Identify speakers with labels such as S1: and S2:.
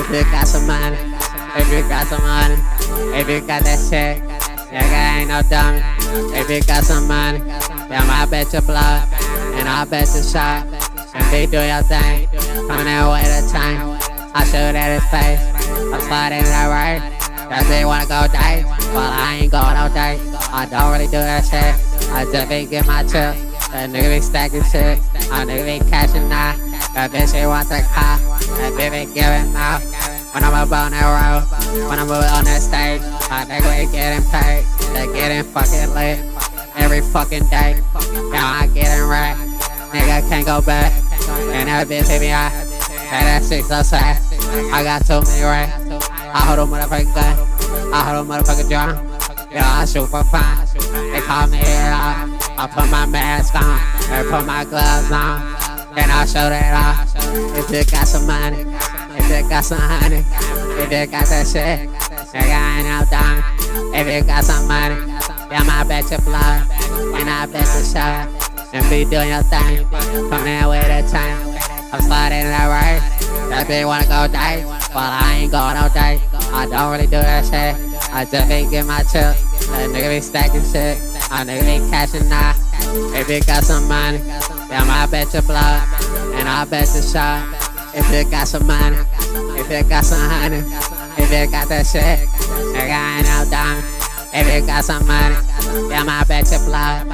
S1: If you got some money, if you got some money, if you got that shit, nigga ain't no dummy. If you got some money, damn, I bet you blow, and I bet you shot. And be do your thing, coming in with a time. I shoot at his face, I'm sliding that right. That bitch wanna go date, well I ain't going no date. I don't really do that shit, I just be get my chill. That nigga be stacking shit, that nigga be cashing out. That bitch she want the car, that bitch be giving out. When I'm up on that road, when I'm on that stage, that nigga be getting paid. They getting fucking lit every fucking day. Now I getting right, nigga can't go back. And that bitch hit me out, and that shit so sad. I got too many right. I hold a motherfucking gun, I hold a motherfucking drum. Yeah, I shoot for fun. They call me here out. I put my mask on, and put my gloves on, and I show that off. If you got some money, if you got some honey, if you got that shit, nigga I ain't no dummy. If you got some money, damn I bet you blood, and I bet you shot. And be doing your thing, coming in with a time. I'm sliding that right, that bitch wanna go date, well I ain't going no date. I don't really do that shit, I just be get my chill. That nigga be stacking shit, that nigga be cashing out. If you got some money, damn I bet you blood, and I bet you shot. If you got some money, if you got some honey, if you got that shit, nigga I ain't no dummy. If you got some money, damn I bet you blood,